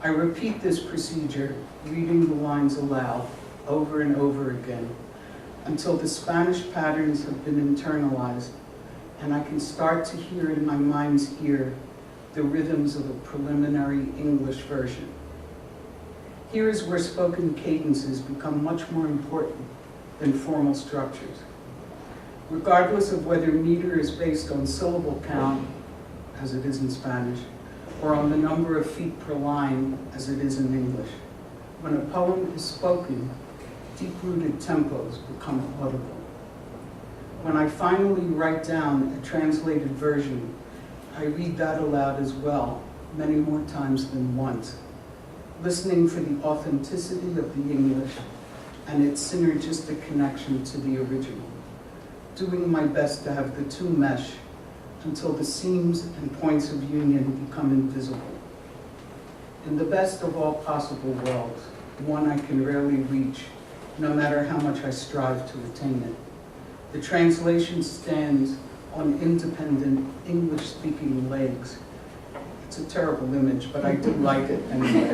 I repeat this procedure, reading the lines aloud over and over again, until the Spanish patterns have been internalized and I can start to hear in my mind's ear the rhythms of a preliminary English version. Here is where spoken cadences become much more important than formal structures. Regardless of whether meter is based on syllable count, as it is in Spanish, or on the number of feet per line, as it is in English, when a poem is spoken, deep-rooted tempos become audible. When I finally write down a translated version, I read that aloud as well, many more times than once, listening for the authenticity of the English and its synergistic connection to the original, doing my best to have the two mesh until the seams and points of union become invisible. In the best of all possible worlds, one I can rarely reach, no matter how much I strive to attain it, the translation stands on independent English-speaking legs. It's a terrible image, but I do like it anyway.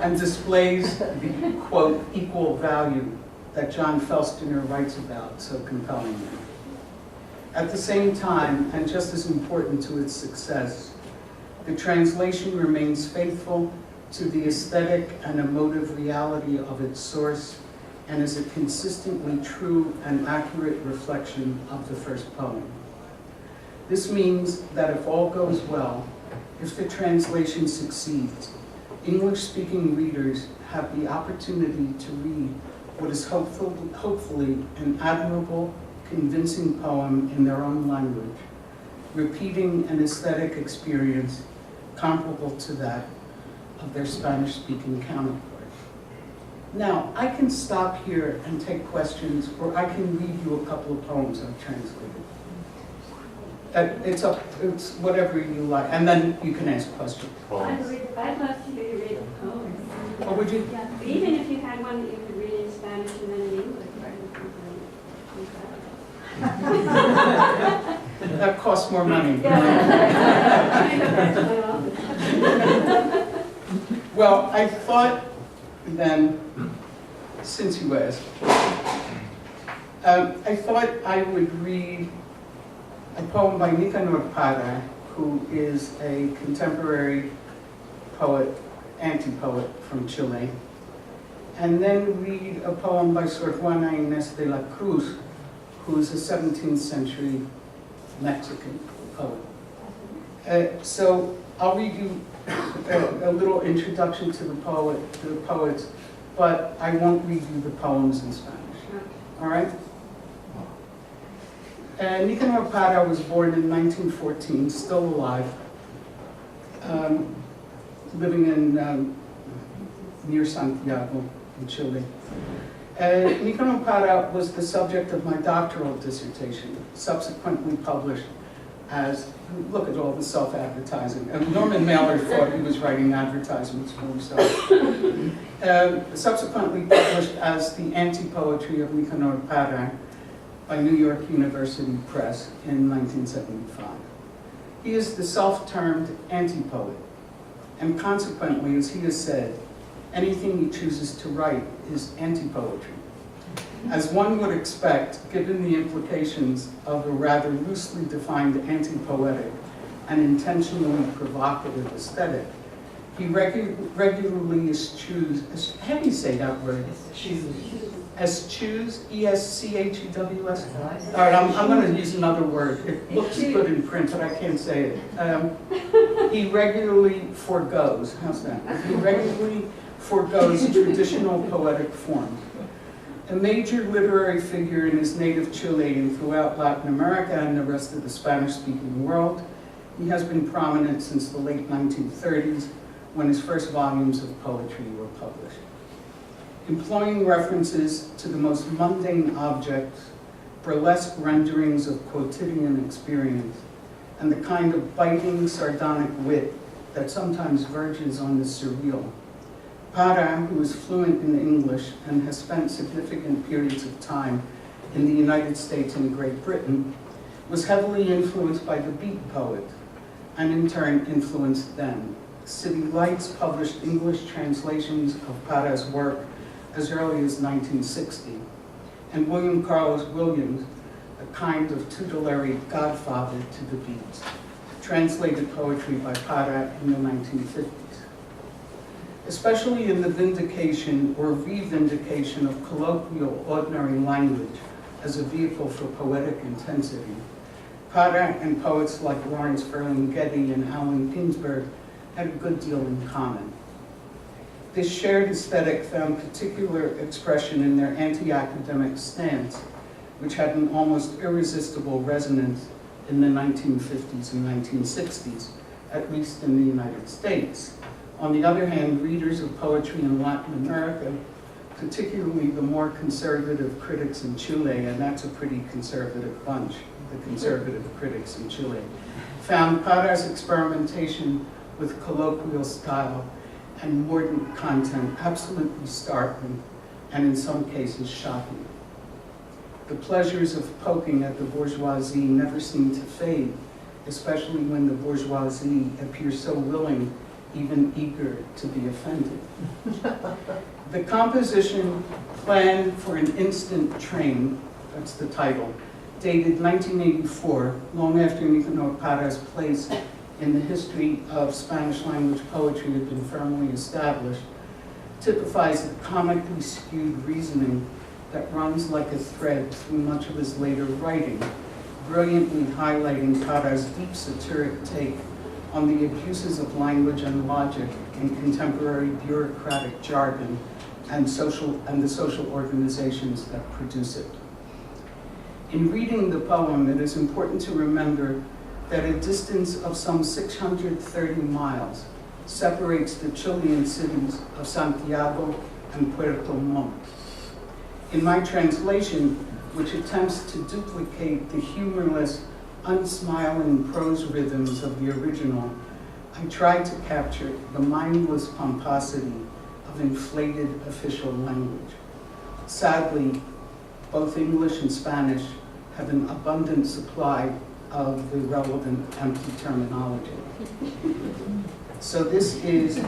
And displays the, quote, equal value that John Felstiner writes about so compellingly. At the same time, and just as important to its success, the translation remains faithful to the aesthetic and emotive reality of its source and is a consistently true and accurate reflection of the first poem. This means that if all goes well, if the translation succeeds, English-speaking readers have the opportunity to read what is hopefully an admirable, convincing poem in their own language, repeating an aesthetic experience comparable to that of their Spanish-speaking counterparts. Now, I can stop here and take questions, or I can read you a couple of poems I've translated. It's whatever you like, and then you can ask questions. I'd love to hear you read a poem. Or would you? Yeah, even if you had one that you could read in Spanish and then in English. That costs more money. Well, I thought then, since you asked, I thought I would read a poem by Nicanor Parra, who is a contemporary poet, anti-poet from Chile, and then read a poem by Sor Juana Inés de la Cruz, who is a 17th century Mexican poet. So I'll read you a little introduction to the poets, but I won't read you the poems in Spanish. All right? Nicanor Parra was born in 1914, still alive, living in near Santiago in Chile. Nicanor Parra was the subject of my doctoral dissertation, subsequently published as, look at all the self-advertising. And Norman Mailer thought he was writing advertisements for himself. Subsequently published as The Anti-Poetry of Nicanor Parra by New York University Press in 1975. He is the self-termed anti-poet, and consequently, as he has said, anything he chooses to write is anti-poetry. As one would expect, given the implications of a rather loosely defined anti-poetic and intentionally provocative aesthetic, he regularly eschews, how do you say that word? Eschews, E-S-C-H-E-W-S? All right, I'm going to use another word. It looks good in print, but I can't say it. He regularly forgoes, how's that? He regularly forgoes traditional poetic forms. A major literary figure in his native Chile and throughout Latin America and the rest of the Spanish-speaking world, he has been prominent since the late 1930s, when his first volumes of poetry were published. Employing references to the most mundane objects, burlesque renderings of quotidian experience, and the kind of biting, sardonic wit that sometimes verges on the surreal, Parra, who is fluent in English and has spent significant periods of time in the United States and Great Britain, was heavily influenced by the beat poet, and in turn influenced them. City Lights published English translations of Parra's work as early as 1960, and William Carlos Williams, a kind of tutelary godfather to the Beats, translated poetry by Parra in the 1950s. Especially in the vindication or re-vindication of colloquial ordinary language as a vehicle for poetic intensity, Parra and poets like Lawrence Ferlinghetti and Allen Ginsberg had a good deal in common. This shared aesthetic found particular expression in their anti-academic stance, which had an almost irresistible resonance in the 1950s and 1960s, at least in the United States. On the other hand, readers of poetry in Latin America, particularly the more conservative critics in Chile, and that's a pretty conservative bunch, the conservative critics in Chile, found Parra's experimentation with colloquial style and mordant content absolutely startling, and in some cases shocking. The pleasures of poking at the bourgeoisie never seem to fade, especially when the bourgeoisie appears so willing, even eager to be offended. The composition, Plan for an Instant Train, that's the title, dated 1984, long after Nicanor Parra's place in the history of Spanish language poetry had been firmly established, typifies the comically skewed reasoning that runs like a thread through much of his later writing, brilliantly highlighting Parra's deep satiric take on the abuses of language and logic in contemporary bureaucratic jargon and the social organizations that produce it. In reading the poem, it is important to remember that a distance of some 630 miles separates the Chilean cities of Santiago and Puerto Montt. In my translation, which attempts to duplicate the humorless, unsmiling prose rhythms of the original, I tried to capture the mindless pomposity of inflated official language. Sadly, both English and Spanish have an abundant supply of the relevant empty terminology. So this is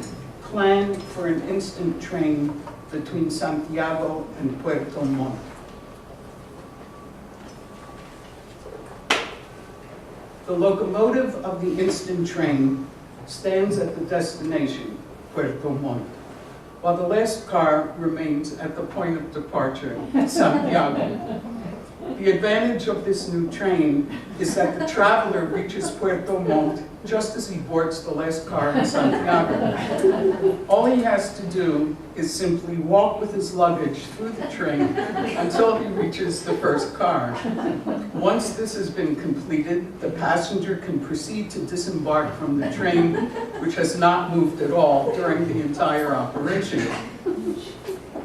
Plan for an Instant Train between Santiago and Puerto Montt. The locomotive of the instant train stands at the destination, Puerto Montt, while the last car remains at the point of departure, Santiago. The advantage of this new train is that the traveler reaches Puerto Montt just as he boards the last car in Santiago. All he has to do is simply walk with his luggage through the train until he reaches the first car. Once this has been completed, the passenger can proceed to disembark from the train, which has not moved at all during the entire operation.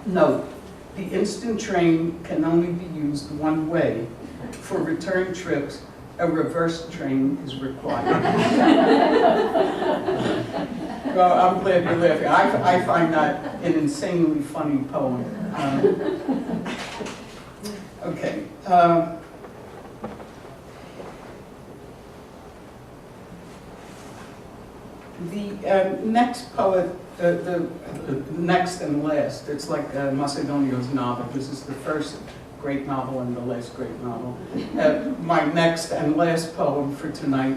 Note, the instant train can only be used one way. For return trips, a reverse train is required. Well, I'm glad you're laughing. I find that an insanely funny poem. Okay. The next poet, the next and last, it's like Macedonians' Nava. This is the first great novel and the last great novel. My next and last poem for tonight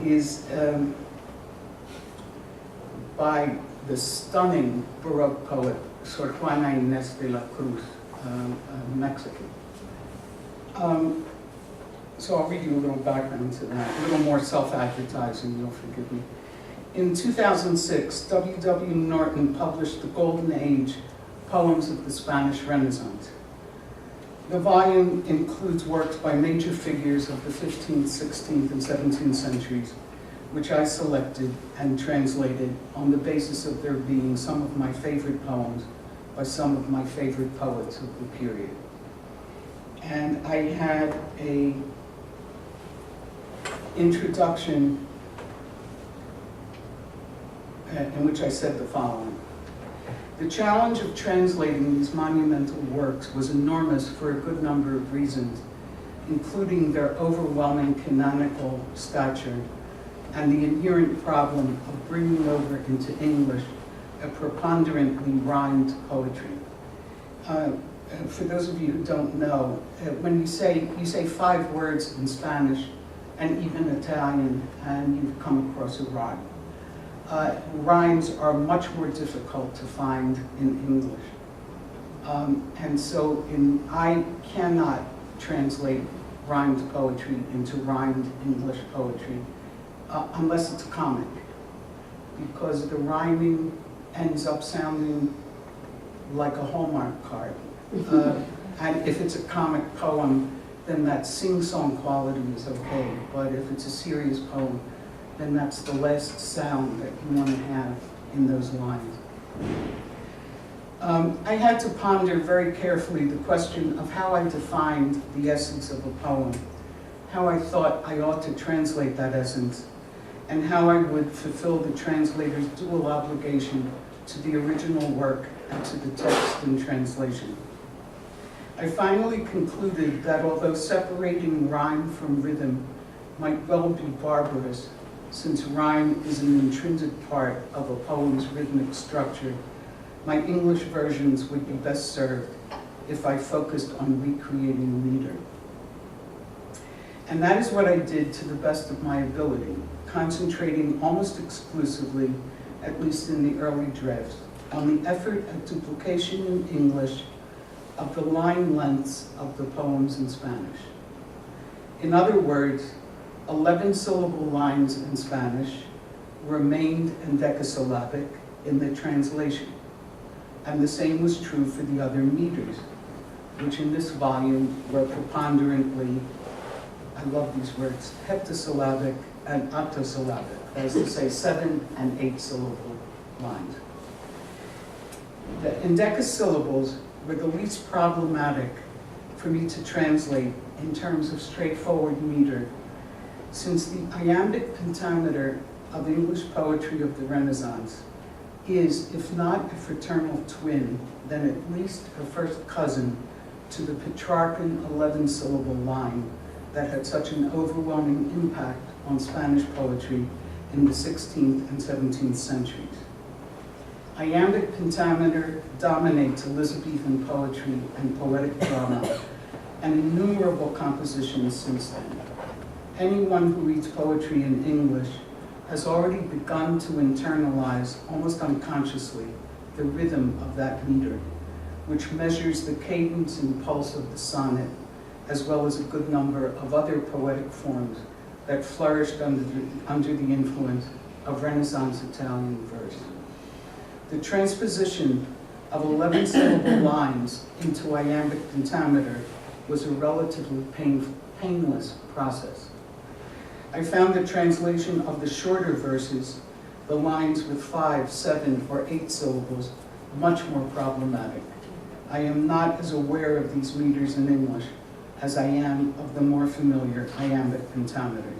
is by the stunning Baroque poet Sor Juana Inés de la Cruz, Mexican. So I'll read you a little background to that, a little more self-advertising, you'll forgive me. In 2006, W.W. Norton published The Golden Age, Poems of the Spanish Renaissance. The volume includes works by major figures of the 15th, 16th, and 17th centuries, which I selected and translated on the basis of there being some of my favorite poems by some of my favorite poets of the period. And I had a introduction in which I said the following. The challenge of translating these monumental works was enormous for a good number of reasons, including their overwhelming canonical stature, and the inherent problem of bringing over into English a preponderantly rhymed poetry. For those of you who don't know, when you say 5 words in Spanish and even Italian, and you've come across a rhyme. Rhymes are much more difficult to find in English. And so I cannot translate rhymed poetry into rhymed English poetry unless it's comic, because the rhyming ends up sounding like a Hallmark card. And if it's a comic poem, then that sing-song quality is okay, but if it's a serious poem, then that's the last sound that you want to have in those lines. I had to ponder very carefully the question of how I defined the essence of a poem, how I thought I ought to translate that essence, and how I would fulfill the translator's dual obligation to the original work and to the text in translation. I finally concluded that although separating rhyme from rhythm might well be barbarous, since rhyme is an intrinsic part of a poem's rhythmic structure, my English versions would be best served if I focused on recreating meter. And that is what I did to the best of my ability, concentrating almost exclusively, at least in the early drafts, on the effort at duplication in English of the line lengths of the poems in Spanish. In other words, 11-syllable lines in Spanish remained endecasyllabic in the translation, and the same was true for the other meters, which in this volume were preponderantly, I love these words, heptasyllabic and octosyllabic, that is to say 7- and 8-syllable lines. The endecasyllables were the least problematic for me to translate in terms of straightforward meter, since the iambic pentameter of English poetry of the Renaissance is, if not a fraternal twin, then at least a first cousin to the Petrarchan 11-syllable line that had such an overwhelming impact on Spanish poetry in the 16th and 17th centuries. Iambic pentameter dominates Elizabethan poetry and poetic drama, and innumerable compositions since then. Anyone who reads poetry in English has already begun to internalize, almost unconsciously, the rhythm of that meter, which measures the cadence and pulse of the sonnet, as well as a good number of other poetic forms that flourished under the influence of Renaissance Italian verse. The transposition of 11-syllable lines into iambic pentameter was a relatively painless process. I found the translation of the shorter verses, the lines with 5, 7, or 8 syllables, much more problematic. I am not as aware of these meters in English as I am of the more familiar iambic pentameter.